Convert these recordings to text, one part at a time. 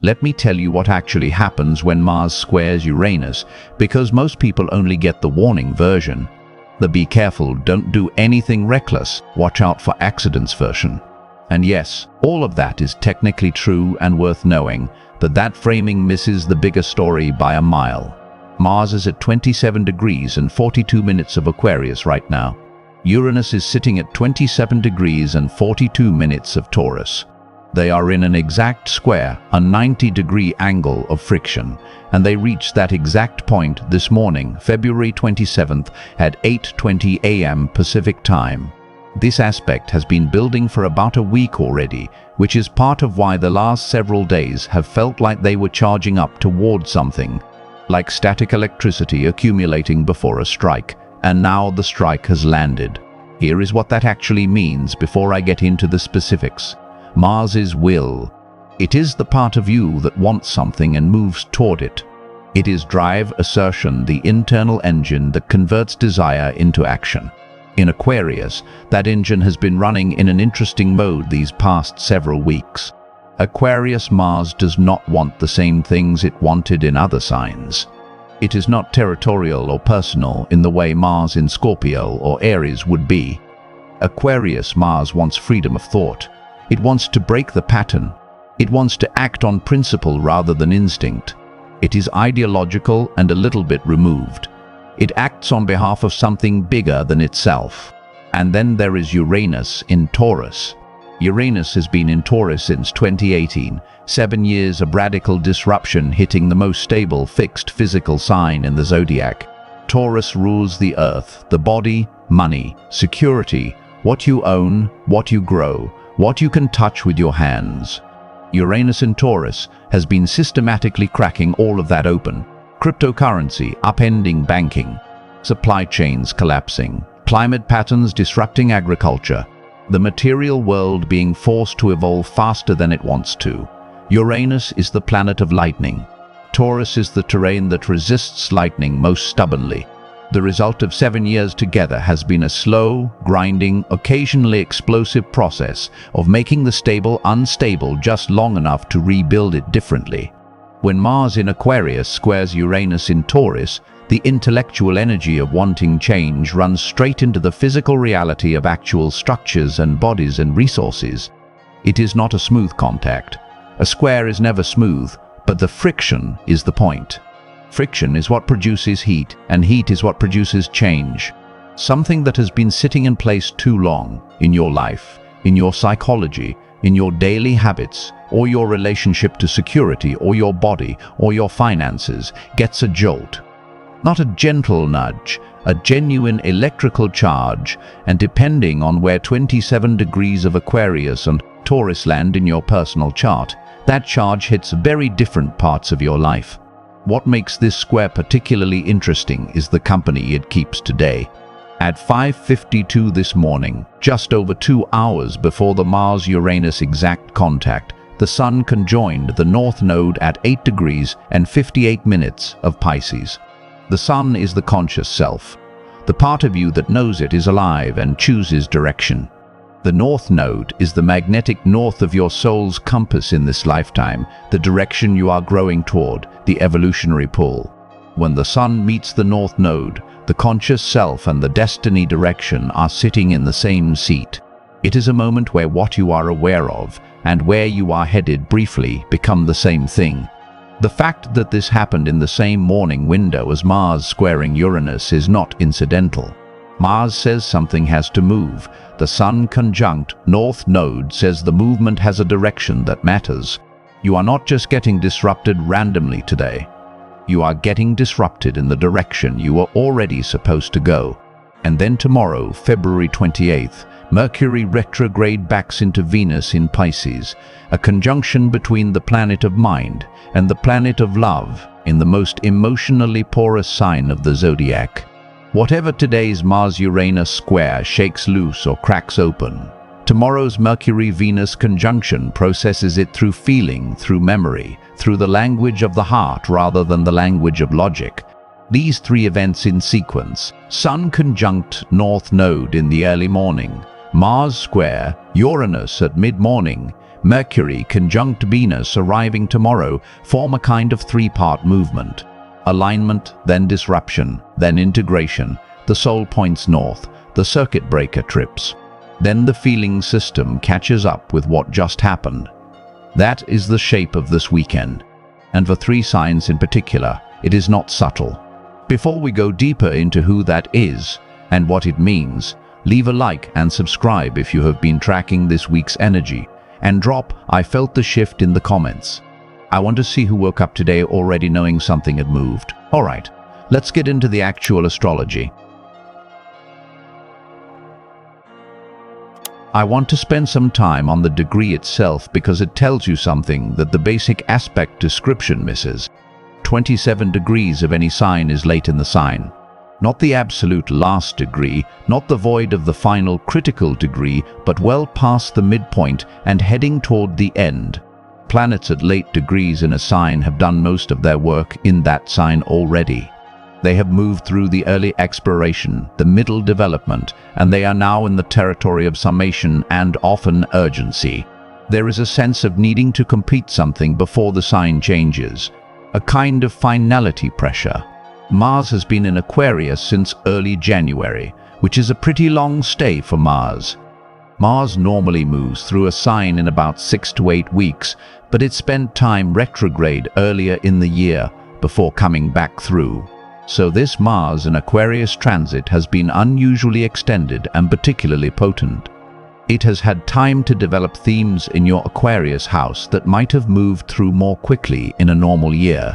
Let me tell you what actually happens when Mars squares Uranus, because most people only get the warning version. The be careful, don't do anything reckless, watch out for accidents version. And yes, all of that is technically true and worth knowing, but that framing misses the bigger story by a mile. Mars is at 27 degrees and 42 minutes of Aquarius right now. Uranus is sitting at 27 degrees and 42 minutes of Taurus. They are in an exact square, a 90-degree angle of friction, and they reached that exact point this morning, February 27th at 8:20 a.m. Pacific Time. This aspect has been building for about a week already, which is part of why the last several days have felt like they were charging up toward something, like static electricity accumulating before a strike, and now the strike has landed. Here is what that actually means before I get into the specifics. Mars is will. It is the part of you that wants something and moves toward it. It is drive, assertion, the internal engine that converts desire into action. In Aquarius, that engine has been running in an interesting mode these past several weeks. Aquarius Mars does not want the same things it wanted in other signs. It is not territorial or personal in the way Mars in Scorpio or Aries would be. Aquarius Mars wants freedom of thought. It wants to break the pattern. It wants to act on principle rather than instinct. It is ideological and a little bit removed. It acts on behalf of something bigger than itself. And then there is Uranus in Taurus. Uranus has been in Taurus since 2018, 7 years of radical disruption hitting the most stable, fixed physical sign in the zodiac. Taurus rules the earth, the body, money, security, what you own, what you grow, what you can touch with your hands. Uranus in Taurus has been systematically cracking all of that open. Cryptocurrency upending banking, supply chains collapsing, climate patterns disrupting agriculture, the material world being forced to evolve faster than it wants to. Uranus is the planet of lightning. Taurus is the terrain that resists lightning most stubbornly. The result of 7 years together has been a slow, grinding, occasionally explosive process of making the stable unstable just long enough to rebuild it differently. When Mars in Aquarius squares Uranus in Taurus, the intellectual energy of wanting change runs straight into the physical reality of actual structures and bodies and resources. It is not a smooth contact. A square is never smooth, but the friction is the point. Friction is what produces heat, and heat is what produces change. Something that has been sitting in place too long in your life, in your psychology, in your daily habits, or your relationship to security, or your body, or your finances, gets a jolt. Not a gentle nudge, a genuine electrical charge, and depending on where 27 degrees of Aquarius and Taurus land in your personal chart, that charge hits very different parts of your life. What makes this square particularly interesting is the company it keeps today. At 5:52 this morning, just over 2 hours before the Mars-Uranus exact contact, the Sun conjoined the North Node at 8 degrees and 58 minutes of Pisces. The Sun is the conscious self. The part of you that knows it is alive and chooses direction. The North Node is the magnetic north of your soul's compass in this lifetime, the direction you are growing toward, the evolutionary pull. When the Sun meets the North Node, the conscious self and the destiny direction are sitting in the same seat. It is a moment where what you are aware of and where you are headed briefly become the same thing. The fact that this happened in the same morning window as Mars squaring Uranus is not incidental. Mars says something has to move. The Sun conjunct North Node says the movement has a direction that matters. You are not just getting disrupted randomly today. You are getting disrupted in the direction you were already supposed to go. And then tomorrow, February 28th, Mercury retrograde backs into Venus in Pisces, a conjunction between the planet of mind and the planet of love in the most emotionally porous sign of the zodiac. Whatever today's Mars-Uranus square shakes loose or cracks open, tomorrow's Mercury-Venus conjunction processes it through feeling, through memory, through the language of the heart rather than the language of logic. These three events in sequence, Sun conjunct North Node in the early morning, Mars square Uranus at mid-morning, Mercury conjunct Venus arriving tomorrow form a kind of three-part movement. Alignment, then disruption, then integration. The soul points north, the circuit breaker trips. Then the feeling system catches up with what just happened. That is the shape of this weekend. And for three signs in particular, it is not subtle. Before we go deeper into who that is and what it means, leave a like and subscribe if you have been tracking this week's energy. And drop "I felt the shift" in the comments. I want to see who woke up today already knowing something had moved. Alright, let's get into the actual astrology. I want to spend some time on the degree itself because it tells you something that the basic aspect description misses. 27 degrees of any sign is late in the sign. Not the absolute last degree, not the void of the final critical degree, but well past the midpoint and heading toward the end. Planets at late degrees in a sign have done most of their work in that sign already. They have moved through the early exploration, the middle development, and they are now in the territory of summation and often urgency. There is a sense of needing to complete something before the sign changes, a kind of finality pressure. Mars has been in Aquarius since early January, which is a pretty long stay for Mars. Mars normally moves through a sign in about 6 to 8 weeks, but it spent time retrograde earlier in the year before coming back through. So this Mars in Aquarius transit has been unusually extended and particularly potent. It has had time to develop themes in your Aquarius house that might have moved through more quickly in a normal year.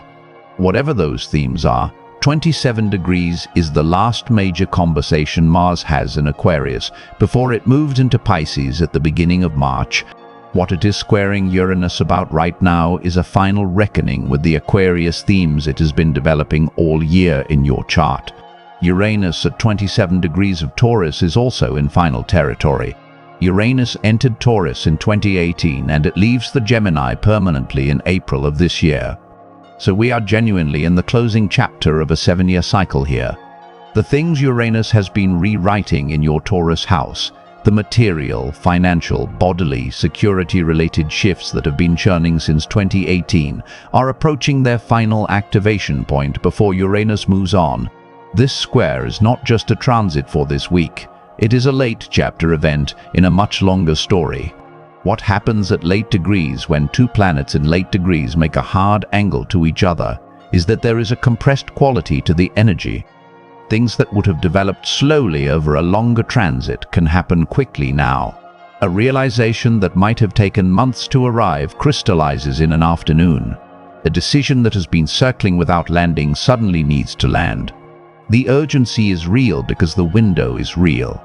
Whatever those themes are, 27 degrees is the last major conversation Mars has in Aquarius before it moves into Pisces at the beginning of March. What it is squaring Uranus about right now is a final reckoning with the Aquarius themes it has been developing all year in your chart. Uranus at 27 degrees of Taurus is also in final territory. Uranus entered Taurus in 2018 and it leaves the Gemini permanently in April of this year. So we are genuinely in the closing chapter of a 7-year cycle here. The things Uranus has been rewriting in your Taurus house, the material, financial, bodily, security-related shifts that have been churning since 2018, are approaching their final activation point before Uranus moves on. This square is not just a transit for this week. It is a late chapter event in a much longer story. What happens at late degrees when two planets in late degrees make a hard angle to each other is that there is a compressed quality to the energy. Things that would have developed slowly over a longer transit can happen quickly now. A realization that might have taken months to arrive crystallizes in an afternoon. A decision that has been circling without landing suddenly needs to land. The urgency is real because the window is real.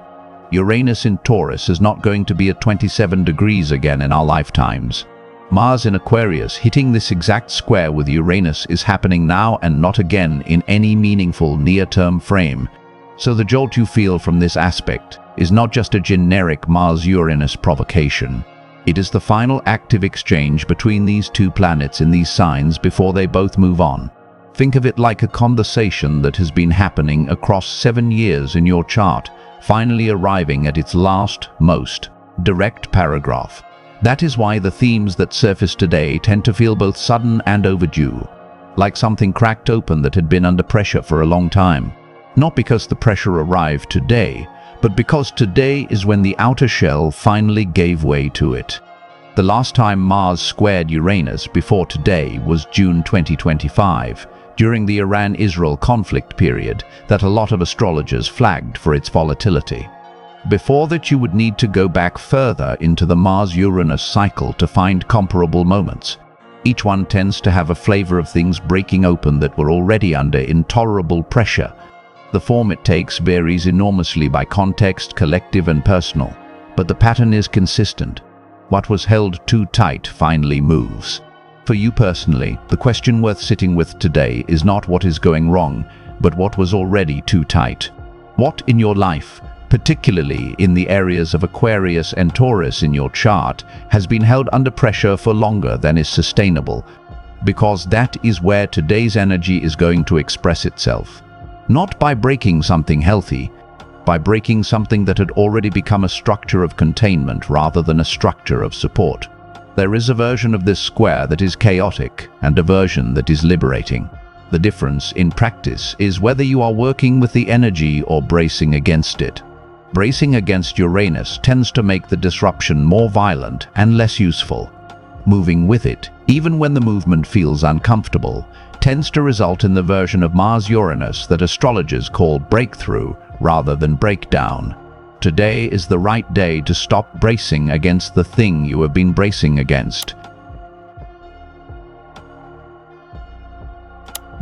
Uranus in Taurus is not going to be at 27 degrees again in our lifetimes. Mars in Aquarius hitting this exact square with Uranus is happening now and not again in any meaningful near-term frame. So the jolt you feel from this aspect is not just a generic Mars-Uranus provocation. It is the final active exchange between these two planets in these signs before they both move on. Think of it like a conversation that has been happening across 7 years in your chart, finally arriving at its last, most direct paragraph. That is why the themes that surface today tend to feel both sudden and overdue, like something cracked open that had been under pressure for a long time. Not because the pressure arrived today, but because today is when the outer shell finally gave way to it. The last time Mars squared Uranus before today was June 2025, during the Iran-Israel conflict period that a lot of astrologers flagged for its volatility. Before that, you would need to go back further into the Mars-Uranus cycle to find comparable moments. Each one tends to have a flavor of things breaking open that were already under intolerable pressure. The form it takes varies enormously by context, collective and personal, but the pattern is consistent. What was held too tight finally moves. For you personally, the question worth sitting with today is not what is going wrong, but what was already too tight. What in your life, particularly in the areas of Aquarius and Taurus in your chart, has been held under pressure for longer than is sustainable? Because that is where today's energy is going to express itself. Not by breaking something healthy, by breaking something that had already become a structure of containment rather than a structure of support. There is a version of this square that is chaotic and a version that is liberating. The difference in practice is whether you are working with the energy or bracing against it. Bracing against Uranus tends to make the disruption more violent and less useful. Moving with it, even when the movement feels uncomfortable, tends to result in the version of Mars-Uranus that astrologers call breakthrough rather than breakdown. Today is the right day to stop bracing against the thing you have been bracing against.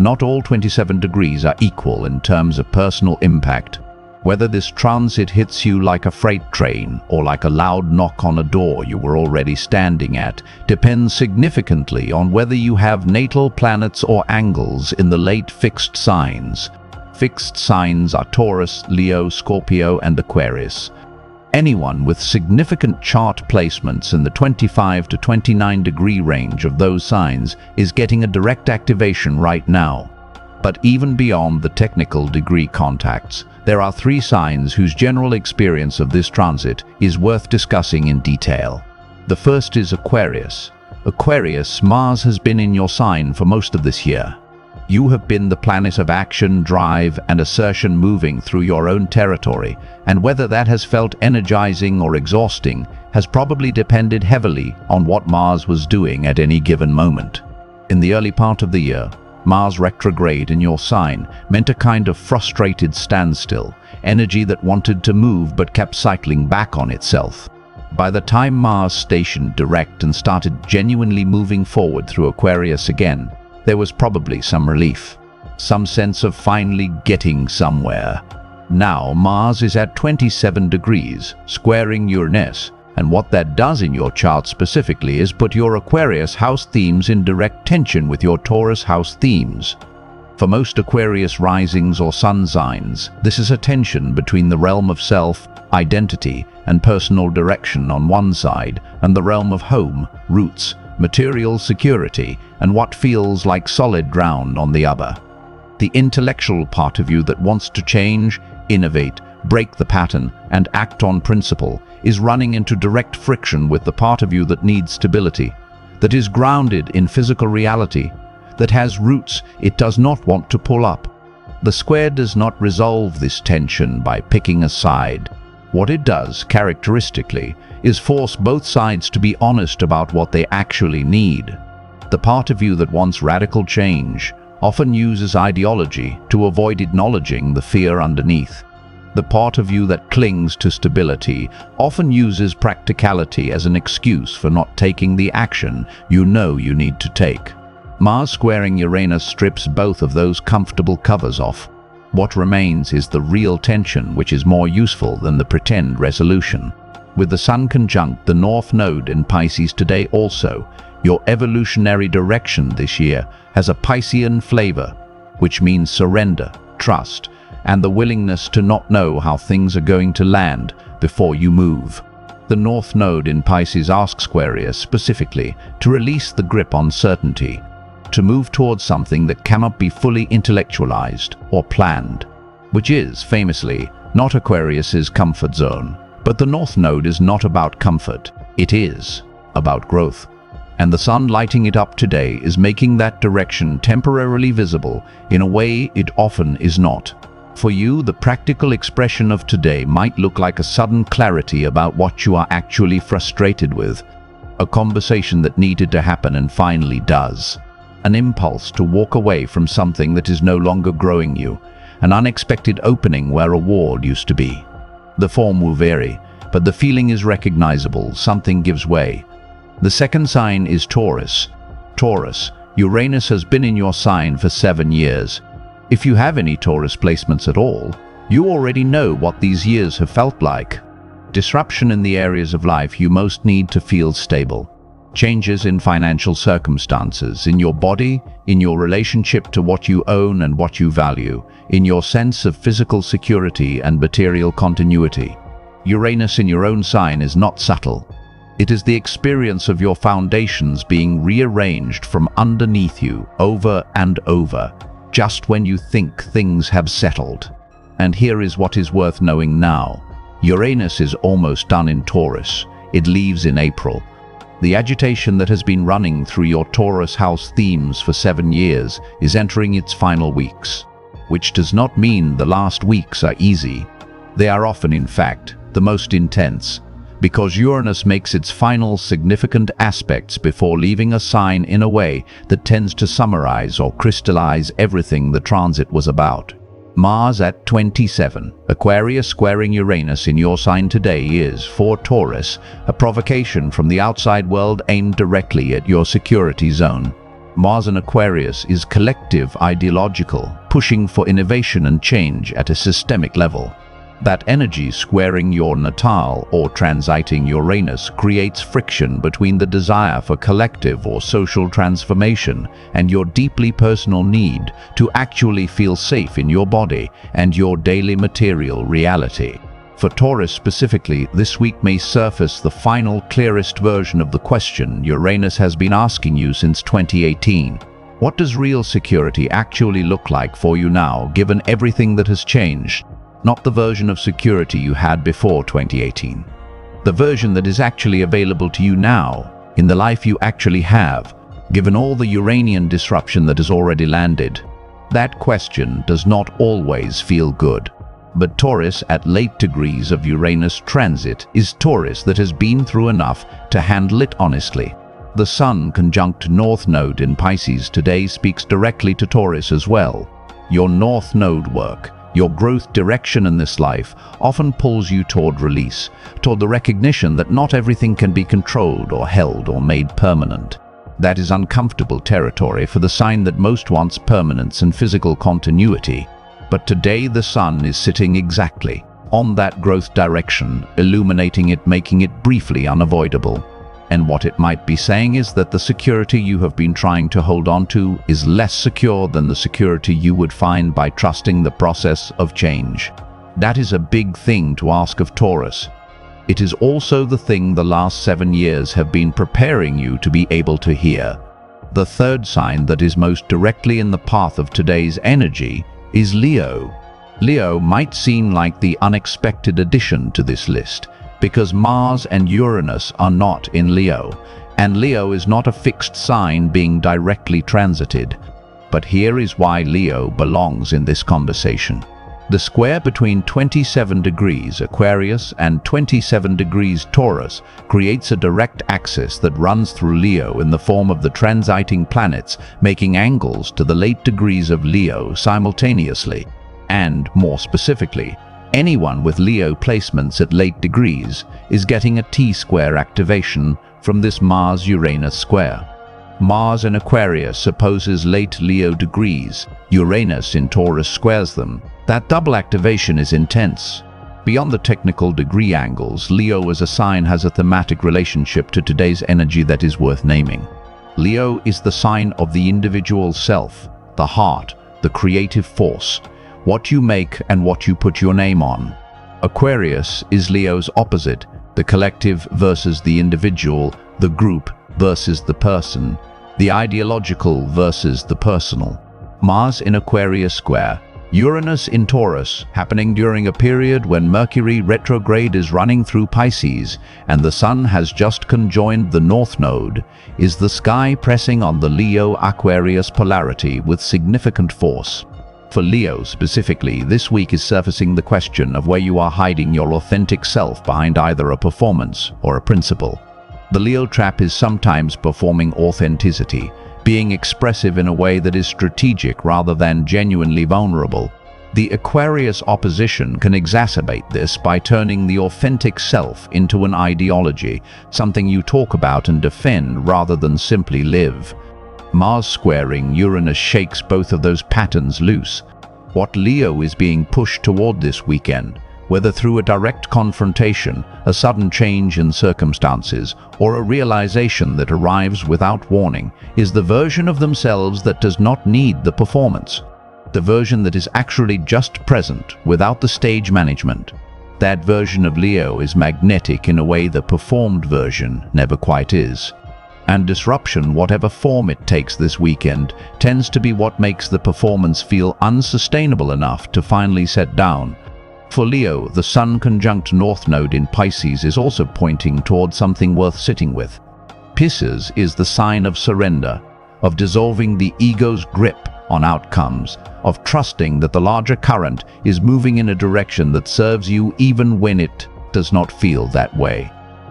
Not all 27 degrees are equal in terms of personal impact. Whether this transit hits you like a freight train or like a loud knock on a door you were already standing at depends significantly on whether you have natal planets or angles in the late fixed signs. Fixed signs are Taurus, Leo, Scorpio, and Aquarius. Anyone with significant chart placements in the 25 to 29 degree range of those signs is getting a direct activation right now. But even beyond the technical degree contacts, there are 3 signs whose general experience of this transit is worth discussing in detail. The first is Aquarius. Aquarius, Mars has been in your sign for most of this year. You have been the planet of action, drive, and assertion moving through your own territory, and whether that has felt energizing or exhausting has probably depended heavily on what Mars was doing at any given moment. In the early part of the year, Mars retrograde in your sign meant a kind of frustrated standstill, energy that wanted to move but kept cycling back on itself. By the time Mars stationed direct and started genuinely moving forward through Aquarius again, there was probably some relief, some sense of finally getting somewhere. Now Mars is at 27 degrees, squaring Uranus, and what that does in your chart specifically is put your Aquarius house themes in direct tension with your Taurus house themes. For most Aquarius risings or sun signs, this is a tension between the realm of self, identity, and personal direction on one side, and the realm of home, roots, material security, and what feels like solid ground on the other. The intellectual part of you that wants to change, innovate, break the pattern, and act on principle is running into direct friction with the part of you that needs stability, that is grounded in physical reality, that has roots it does not want to pull up. The square does not resolve this tension by picking a side. What it does, characteristically, is force both sides to be honest about what they actually need. The part of you that wants radical change often uses ideology to avoid acknowledging the fear underneath. The part of you that clings to stability often uses practicality as an excuse for not taking the action you know you need to take. Mars squaring Uranus strips both of those comfortable covers off. What remains is the real tension, which is more useful than the pretend resolution. With the Sun conjunct the North Node in Pisces today also, your evolutionary direction this year has a Piscean flavor, which means surrender, trust, and the willingness to not know how things are going to land before you move. The North Node in Pisces asks Aquarius specifically to release the grip on certainty, to move towards something that cannot be fully intellectualized or planned, which is, famously, not Aquarius's comfort zone. But the North Node is not about comfort, it is about growth. And the Sun lighting it up today is making that direction temporarily visible in a way it often is not. For you, the practical expression of today might look like a sudden clarity about what you are actually frustrated with, a conversation that needed to happen and finally does, an impulse to walk away from something that is no longer growing you, an unexpected opening where a wall used to be. The form will vary, but the feeling is recognizable, something gives way. The second sign is Taurus. Taurus, Uranus has been in your sign for 7 years. If you have any Taurus placements at all, you already know what these years have felt like. Disruption in the areas of life you most need to feel stable. Changes in financial circumstances, in your body, in your relationship to what you own and what you value, in your sense of physical security and material continuity. Uranus in your own sign is not subtle. It is the experience of your foundations being rearranged from underneath you over and over, just when you think things have settled. And here is what is worth knowing now. Uranus is almost done in Taurus. It leaves in April. The agitation that has been running through your Taurus house themes for 7 years is entering its final weeks, which does not mean the last weeks are easy. They are often, in fact, the most intense, because Uranus makes its final significant aspects before leaving a sign in a way that tends to summarize or crystallize everything the transit was about. Mars at 27, Aquarius squaring Uranus in your sign today is, for Taurus, a provocation from the outside world aimed directly at your security zone. Mars in Aquarius is collective, ideological, pushing for innovation and change at a systemic level. That energy squaring your natal or transiting Uranus creates friction between the desire for collective or social transformation and your deeply personal need to actually feel safe in your body and your daily material reality. For Taurus specifically, this week may surface the final, clearest version of the question Uranus has been asking you since 2018. What does real security actually look like for you now, given everything that has changed? Not the version of security you had before 2018. The version that is actually available to you now, in the life you actually have, given all the Uranian disruption that has already landed. That question does not always feel good. But Taurus at late degrees of Uranus transit is Taurus that has been through enough to handle it honestly. The Sun conjunct North Node in Pisces today speaks directly to Taurus as well. Your North Node work, your growth direction in this life often pulls you toward release, toward the recognition that not everything can be controlled or held or made permanent. That is uncomfortable territory for the sign that most wants permanence and physical continuity. But today the Sun is sitting exactly on that growth direction, illuminating it, making it briefly unavoidable. And what it might be saying is that the security you have been trying to hold on to is less secure than the security you would find by trusting the process of change. That is a big thing to ask of Taurus. It is also the thing the last 7 years have been preparing you to be able to hear. The third sign that is most directly in the path of today's energy is Leo. Leo might seem like the unexpected addition to this list, because Mars and Uranus are not in Leo, and Leo is not a fixed sign being directly transited. But here is why Leo belongs in this conversation. The square between 27 degrees Aquarius and 27 degrees Taurus creates a direct axis that runs through Leo in the form of the transiting planets making angles to the late degrees of Leo simultaneously. And, more specifically, anyone with Leo placements at late degrees is getting a T-square activation from this Mars-Uranus square. Mars in Aquarius opposes late Leo degrees, Uranus in Taurus squares them. That double activation is intense. Beyond the technical degree angles, Leo as a sign has a thematic relationship to today's energy that is worth naming. Leo is the sign of the individual self, the heart, the creative force, what you make and what you put your name on. Aquarius is Leo's opposite, the collective versus the individual, the group versus the person, the ideological versus the personal. Mars in Aquarius square, Uranus in Taurus, happening during a period when Mercury retrograde is running through Pisces and the Sun has just conjoined the North Node, is the sky pressing on the Leo-Aquarius polarity with significant force. For Leo specifically, this week is surfacing the question of where you are hiding your authentic self behind either a performance or a principle. The Leo trap is sometimes performing authenticity, being expressive in a way that is strategic rather than genuinely vulnerable. The Aquarius opposition can exacerbate this by turning the authentic self into an ideology, something you talk about and defend rather than simply live. Mars squaring Uranus shakes both of those patterns loose. What Leo is being pushed toward this weekend, whether through a direct confrontation, a sudden change in circumstances, or a realization that arrives without warning, is the version of themselves that does not need the performance. The version that is actually just present without the stage management. That version of Leo is magnetic in a way the performed version never quite is. And disruption, whatever form it takes this weekend, tends to be what makes the performance feel unsustainable enough to finally set down. For Leo, the Sun conjunct North Node in Pisces is also pointing toward something worth sitting with. Pisces is the sign of surrender, of dissolving the ego's grip on outcomes, of trusting that the larger current is moving in a direction that serves you even when it does not feel that way.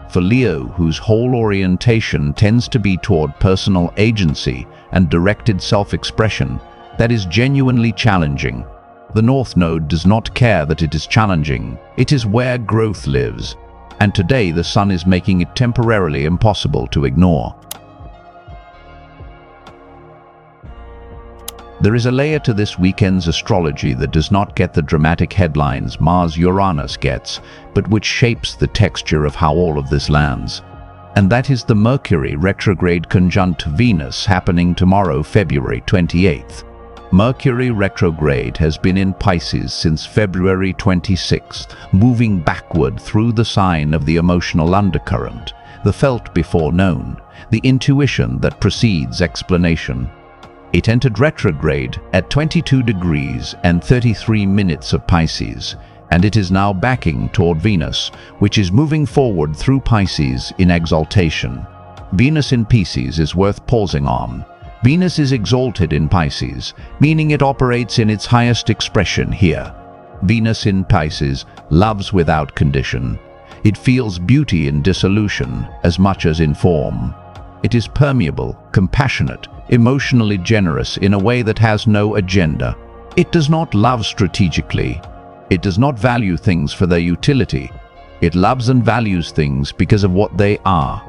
For Leo, whose whole orientation tends to be toward personal agency and directed self-expression, that is genuinely challenging. The North Node does not care that it is challenging. It is where growth lives. And today the Sun is making it temporarily impossible to ignore. There is a layer to this weekend's astrology that does not get the dramatic headlines Mars-Uranus gets, but which shapes the texture of how all of this lands. And that is the Mercury retrograde conjunct Venus happening tomorrow, February 28th. Mercury retrograde has been in Pisces since February 26th, moving backward through the sign of the emotional undercurrent, the felt before known, the intuition that precedes explanation. It entered retrograde at 22 degrees and 33 minutes of Pisces, and it is now backing toward Venus, which is moving forward through Pisces in exaltation. Venus in Pisces is worth pausing on. Venus is exalted in Pisces, meaning it operates in its highest expression here. Venus in Pisces loves without condition. It feels beauty in dissolution as much as in form. It is permeable, compassionate, emotionally generous in a way that has no agenda. It does not love strategically. It does not value things for their utility. It loves and values things because of what they are.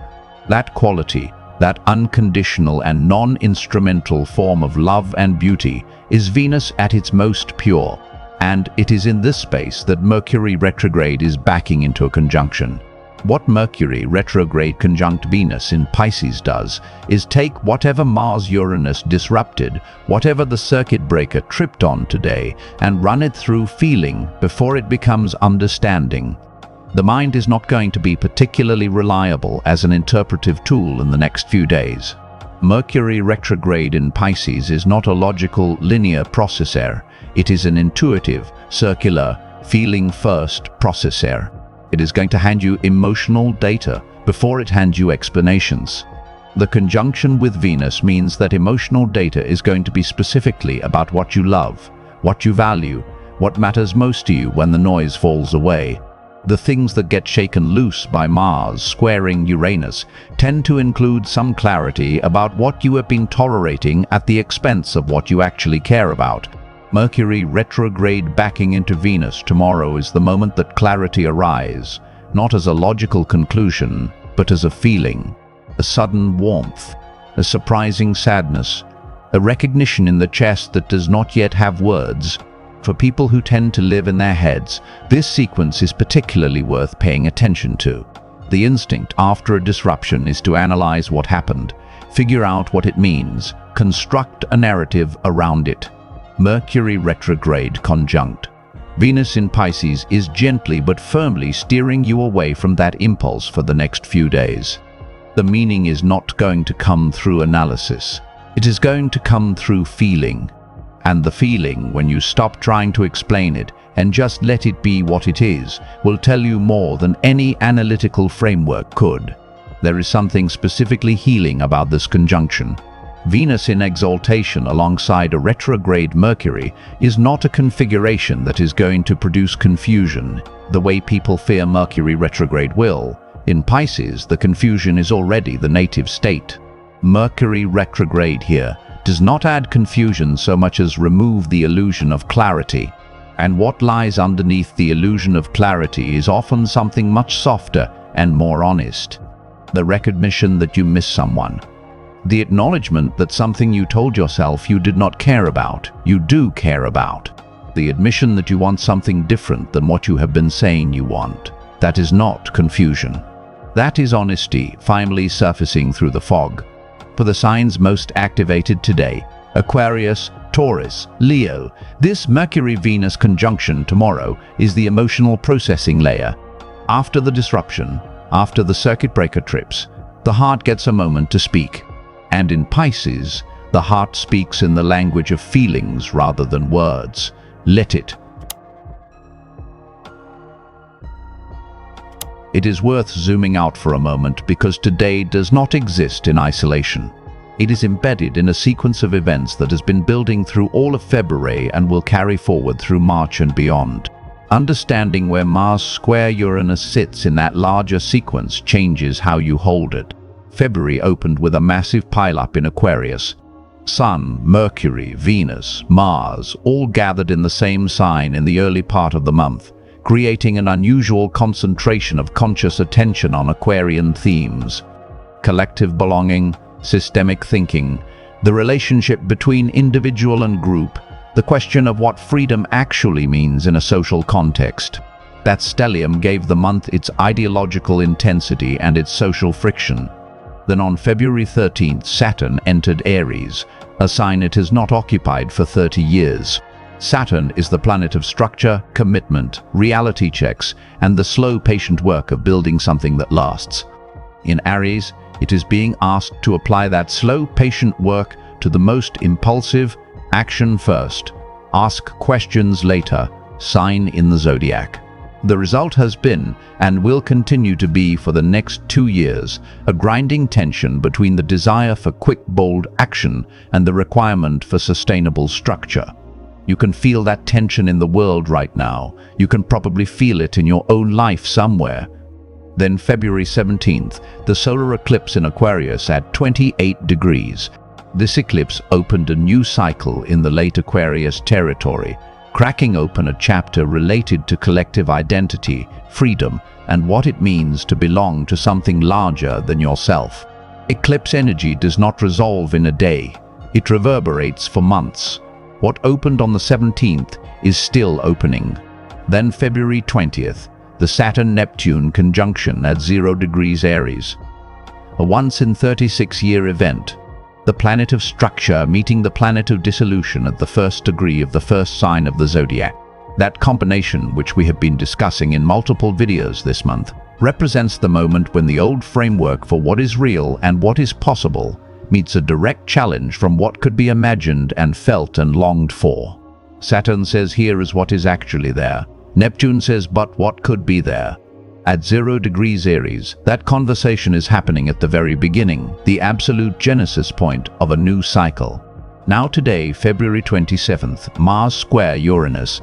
That quality, that unconditional and non-instrumental form of love and beauty, is Venus at its most pure. And it is in this space that Mercury retrograde is backing into a conjunction. What Mercury retrograde conjunct Venus in Pisces does is take whatever Mars-Uranus disrupted, whatever the circuit breaker tripped on today, and run it through feeling before it becomes understanding. The mind is not going to be particularly reliable as an interpretive tool in the next few days. Mercury retrograde in Pisces is not a logical, linear processor. It is an intuitive, circular, feeling-first processor. It is going to hand you emotional data before it hands you explanations. The conjunction with Venus means that emotional data is going to be specifically about what you love, what you value, what matters most to you when the noise falls away. The things that get shaken loose by Mars squaring Uranus tend to include some clarity about what you have been tolerating at the expense of what you actually care about. Mercury retrograde backing into Venus tomorrow is the moment that clarity arrives, not as a logical conclusion, but as a feeling, a sudden warmth, a surprising sadness, a recognition in the chest that does not yet have words. For people who tend to live in their heads, this sequence is particularly worth paying attention to. The instinct after a disruption is to analyze what happened, figure out what it means, construct a narrative around it. Mercury retrograde conjunct Venus in Pisces is gently but firmly steering you away from that impulse for the next few days. The meaning is not going to come through analysis. It is going to come through feeling. And the feeling, when you stop trying to explain it and just let it be what it is, will tell you more than any analytical framework could. There is something specifically healing about this conjunction. Venus in exaltation alongside a retrograde Mercury is not a configuration that is going to produce confusion, the way people fear Mercury retrograde will. In Pisces, the confusion is already the native state. Mercury retrograde here does not add confusion so much as remove the illusion of clarity. And what lies underneath the illusion of clarity is often something much softer and more honest. The recognition that you miss someone. The acknowledgement that something you told yourself you did not care about, you do care about. The admission that you want something different than what you have been saying you want. That is not confusion. That is honesty finally surfacing through the fog. For the signs most activated today, Aquarius, Taurus, Leo, this Mercury-Venus conjunction tomorrow is the emotional processing layer. After the disruption, after the circuit breaker trips, the heart gets a moment to speak. And in Pisces, the heart speaks in the language of feelings rather than words. Let it. It is worth zooming out for a moment because today does not exist in isolation. It is embedded in a sequence of events that has been building through all of February and will carry forward through March and beyond. Understanding where Mars square Uranus sits in that larger sequence changes how you hold it. February opened with a massive pileup in Aquarius. Sun, Mercury, Venus, Mars, all gathered in the same sign in the early part of the month, creating an unusual concentration of conscious attention on Aquarian themes. Collective belonging, systemic thinking, the relationship between individual and group, the question of what freedom actually means in a social context. That stellium gave the month its ideological intensity and its social friction. Then on February 13th, Saturn entered Aries, a sign it has not occupied for 30 years. Saturn is the planet of structure, commitment, reality checks, and the slow, patient work of building something that lasts. In Aries, it is being asked to apply that slow, patient work to the most impulsive, action first, ask questions later, sign in the zodiac. The result has been, and will continue to be for the next 2 years, a grinding tension between the desire for quick, bold action and the requirement for sustainable structure. You can feel that tension in the world right now. You can probably feel it in your own life somewhere. Then February 17th, the solar eclipse in Aquarius at 28 degrees. This eclipse opened a new cycle in the late Aquarius territory, cracking open a chapter related to collective identity, freedom, and what it means to belong to something larger than yourself. Eclipse energy does not resolve in a day. It reverberates for months. What opened on the 17th is still opening. Then February 20th, the Saturn-Neptune conjunction at 0 degrees Aries. A once-in-36-year event. The planet of structure meeting the planet of dissolution at the first degree of the first sign of the zodiac. That combination, which we have been discussing in multiple videos this month, represents the moment when the old framework for what is real and what is possible meets a direct challenge from what could be imagined and felt and longed for. Saturn says here is what is actually there. Neptune says but what could be there. At 0 degrees Aries, that conversation is happening at the very beginning, the absolute genesis point of a new cycle. Now today, February 27th, Mars square Uranus.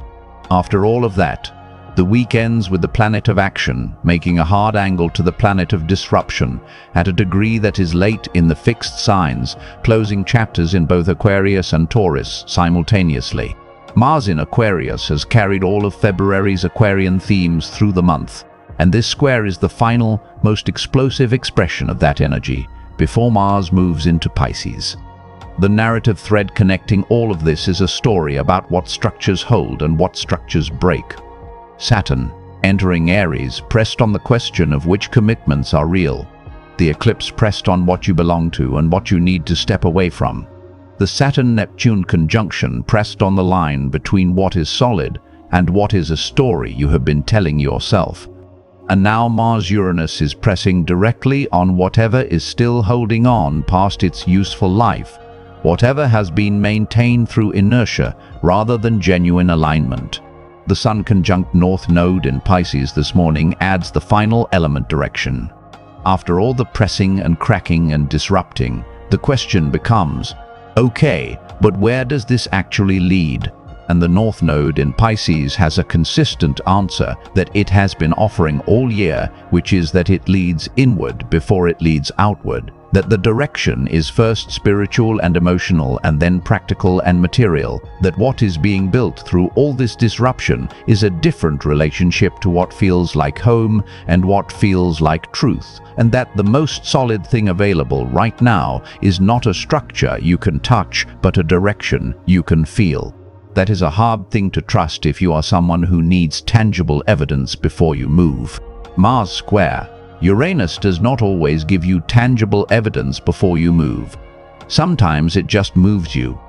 After all of that, the week ends with the planet of action making a hard angle to the planet of disruption at a degree that is late in the fixed signs, closing chapters in both Aquarius and Taurus simultaneously. Mars in Aquarius has carried all of February's Aquarian themes through the month. And this square is the final, most explosive expression of that energy, before Mars moves into Pisces. The narrative thread connecting all of this is a story about what structures hold and what structures break. Saturn, entering Aries, pressed on the question of which commitments are real. The eclipse pressed on what you belong to and what you need to step away from. The Saturn-Neptune conjunction pressed on the line between what is solid and what is a story you have been telling yourself. And now Mars-Uranus is pressing directly on whatever is still holding on past its useful life, whatever has been maintained through inertia rather than genuine alignment. The Sun conjunct North Node in Pisces this morning adds the final element direction. After all the pressing and cracking and disrupting, the question becomes, okay, but where does this actually lead? And the North Node in Pisces has a consistent answer that it has been offering all year, which is that it leads inward before it leads outward, that the direction is first spiritual and emotional and then practical and material, that what is being built through all this disruption is a different relationship to what feels like home and what feels like truth, and that the most solid thing available right now is not a structure you can touch, but a direction you can feel. That is a hard thing to trust if you are someone who needs tangible evidence before you move. Mars square Uranus does not always give you tangible evidence before you move. Sometimes it just moves you.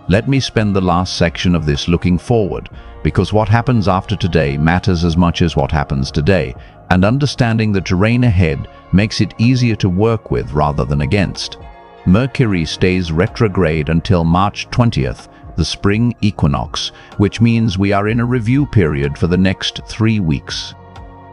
Let me spend the last section of this looking forward, because what happens after today matters as much as what happens today, and understanding the terrain ahead makes it easier to work with rather than against. Mercury stays retrograde until March 20th, the spring equinox, which means we are in a review period for the next 3 weeks.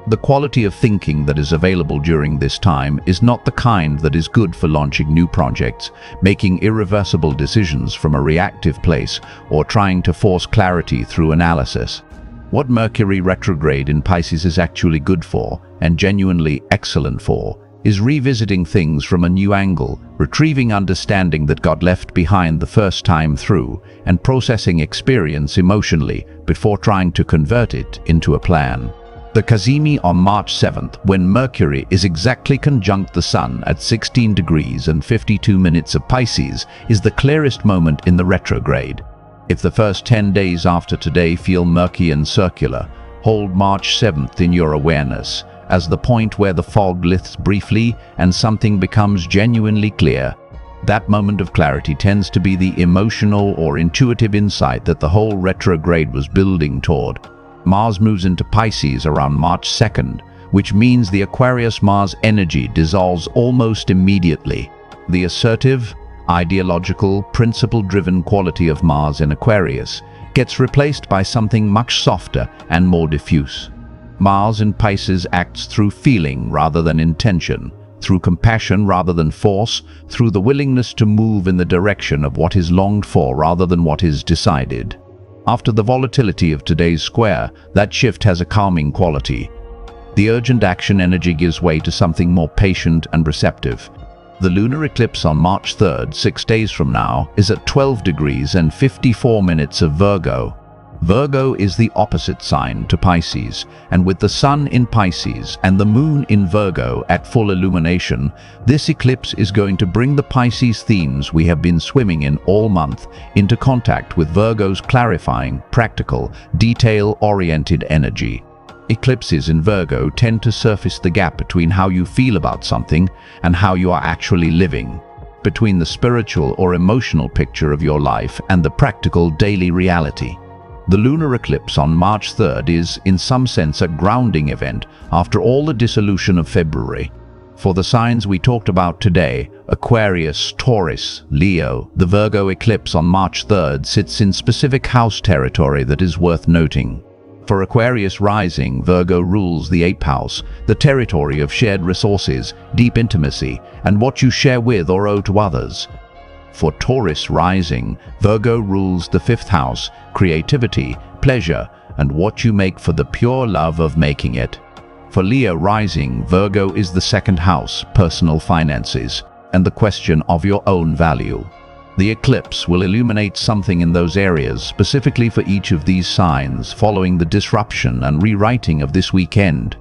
The quality of thinking that is available during this time is not the kind that is good for launching new projects, making irreversible decisions from a reactive place, or trying to force clarity through analysis. What Mercury retrograde in Pisces is actually good for, and genuinely excellent for, is revisiting things from a new angle, retrieving understanding that got left behind the first time through, and processing experience emotionally before trying to convert it into a plan. The Cazimi on March 7th, when Mercury is exactly conjunct the Sun at 16 degrees and 52 minutes of Pisces, is the clearest moment in the retrograde. If the first 10 days after today feel murky and circular, hold March 7th in your awareness as the point where the fog lifts briefly and something becomes genuinely clear. That moment of clarity tends to be the emotional or intuitive insight that the whole retrograde was building toward. Mars moves into Pisces around March 2nd, which means the Aquarius-Mars energy dissolves almost immediately. The assertive, ideological, principle-driven quality of Mars in Aquarius gets replaced by something much softer and more diffuse. Mars in Pisces acts through feeling rather than intention, through compassion rather than force, through the willingness to move in the direction of what is longed for rather than what is decided. After the volatility of today's square, that shift has a calming quality. The urgent action energy gives way to something more patient and receptive. The lunar eclipse on March 3rd, 6 days from now, is at 12 degrees and 54 minutes of Virgo. Virgo is the opposite sign to Pisces, and with the Sun in Pisces and the Moon in Virgo at full illumination, this eclipse is going to bring the Pisces themes we have been swimming in all month into contact with Virgo's clarifying, practical, detail-oriented energy. Eclipses in Virgo tend to surface the gap between how you feel about something and how you are actually living, between the spiritual or emotional picture of your life and the practical daily reality. The lunar eclipse on March 3rd is, in some sense, a grounding event after all the dissolution of February. For the signs we talked about today, Aquarius, Taurus, Leo, the Virgo eclipse on March 3rd sits in specific house territory that is worth noting. For Aquarius rising, Virgo rules the 8th house, the territory of shared resources, deep intimacy, and what you share with or owe to others. For Taurus rising, Virgo rules the 5th house, creativity, pleasure, and what you make for the pure love of making it. For Leo rising, Virgo is the 2nd house, personal finances, and the question of your own value. The eclipse will illuminate something in those areas specifically for each of these signs following the disruption and rewriting of this weekend.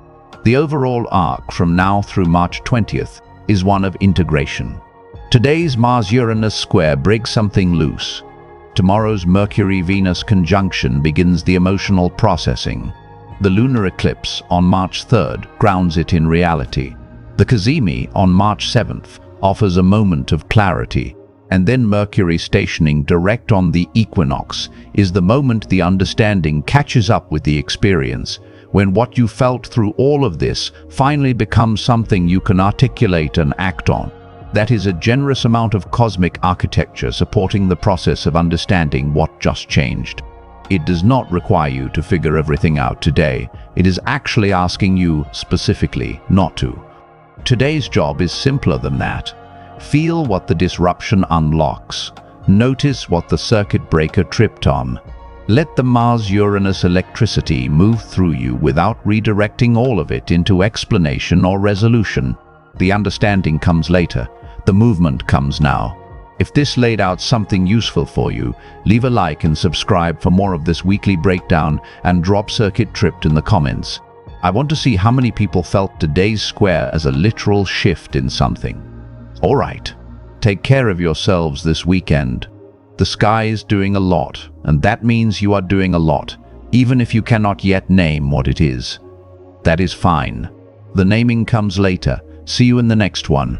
The overall arc from now through March 20th is one of integration. Today's Mars-Uranus square breaks something loose. Tomorrow's Mercury-Venus conjunction begins the emotional processing. The lunar eclipse on March 3rd grounds it in reality. The Cazimi on March 7th offers a moment of clarity, and then Mercury stationing direct on the equinox is the moment the understanding catches up with the experience, when what you felt through all of this finally becomes something you can articulate and act on. That is a generous amount of cosmic architecture supporting the process of understanding what just changed. It does not require you to figure everything out today. It is actually asking you, specifically, not to. Today's job is simpler than that. Feel what the disruption unlocks. Notice what the circuit breaker tripped on. Let the Mars-Uranus electricity move through you without redirecting all of it into explanation or resolution. The understanding comes later. The movement comes now. If this laid out something useful for you, leave a like and subscribe for more of this weekly breakdown, and drop circuit tripped in the comments. I want to see how many people felt today's square as a literal shift in something. Alright, take care of yourselves this weekend. The sky is doing a lot, and that means you are doing a lot, even if you cannot yet name what it is. That is fine. The naming comes later. See you in the next one.